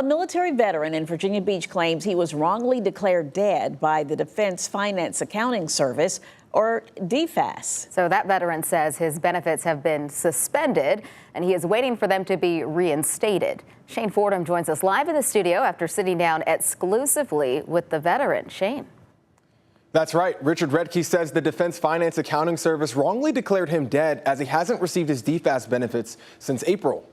A military veteran in Virginia Beach claims he was wrongly declared dead by the Defense Finance Accounting Service, or DFAS. So that veteran says his benefits have been suspended and he is waiting for them to be reinstated. Shane Fordham joins us live in the studio after sitting down exclusively with the veteran. Shane. That's right. Richard Rettke says the Defense Finance Accounting Service wrongly declared him dead as he hasn't received his DFAS benefits since April.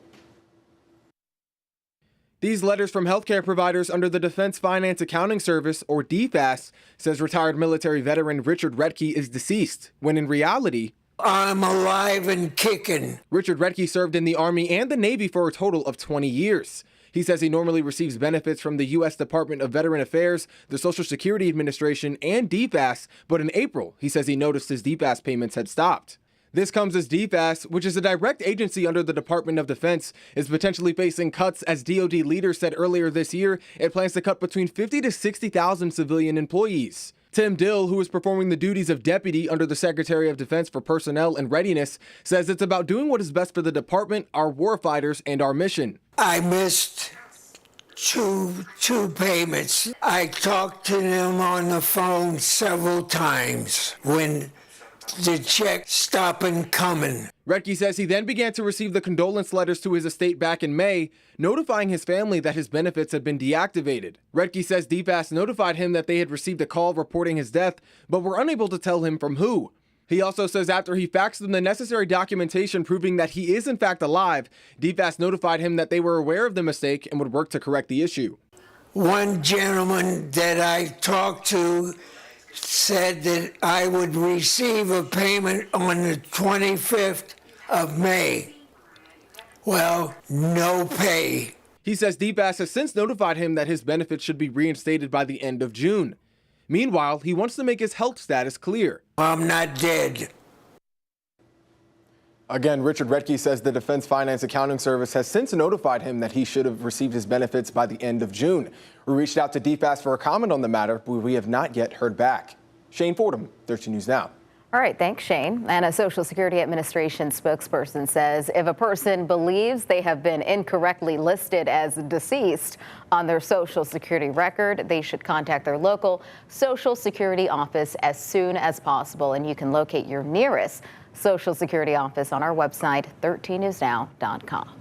These letters from healthcare providers under the Defense Finance Accounting Service, or DFAS, says retired military veteran Richard Rettke is deceased, when in reality, I'm alive and kicking. Richard Rettke served in the Army and the Navy for a total of 20 years. He says he normally receives benefits from the U.S. Department of Veteran Affairs, the Social Security Administration, and DFAS, but in April, he says he noticed his DFAS payments had stopped. This comes as DFAS, which is a direct agency under the Department of Defense, is potentially facing cuts. As DoD leaders said earlier this year, it plans to cut between 50 to 60,000 civilian employees. Tim Dill, who is performing the duties of deputy under the Secretary of Defense for Personnel and Readiness, says it's about doing what is best for the department, our warfighters, and our mission. I missed two payments. I talked to them on the phone several times when the check stopping coming. Rettke says he then began to receive the condolence letters to his estate back in May, notifying his family that his benefits had been deactivated. Rettke says DFAS notified him that they had received a call reporting his death, but were unable to tell him from who. He also says after he faxed them the necessary documentation proving that he is in fact alive, DFAS notified him that they were aware of the mistake and would work to correct the issue. One gentleman that I talked to said that I would receive a payment on the 25th of May. Well, no pay. He says DFAS has since notified him that his benefits should be reinstated by the end of June. Meanwhile, he wants to make his health status clear. I'm not dead. Again, Richard Rettke says the Defense Finance Accounting Service has since notified him that he should have received his benefits by the end of June. We reached out to DFAS for a comment on the matter, but we have not yet heard back. Shane Fordham, 13 News Now. All right, thanks, Shane. And a Social Security Administration spokesperson says if a person believes they have been incorrectly listed as deceased on their Social Security record, they should contact their local Social Security office as soon as possible. And you can locate your nearest Social Security office on our website, 13newsnow.com.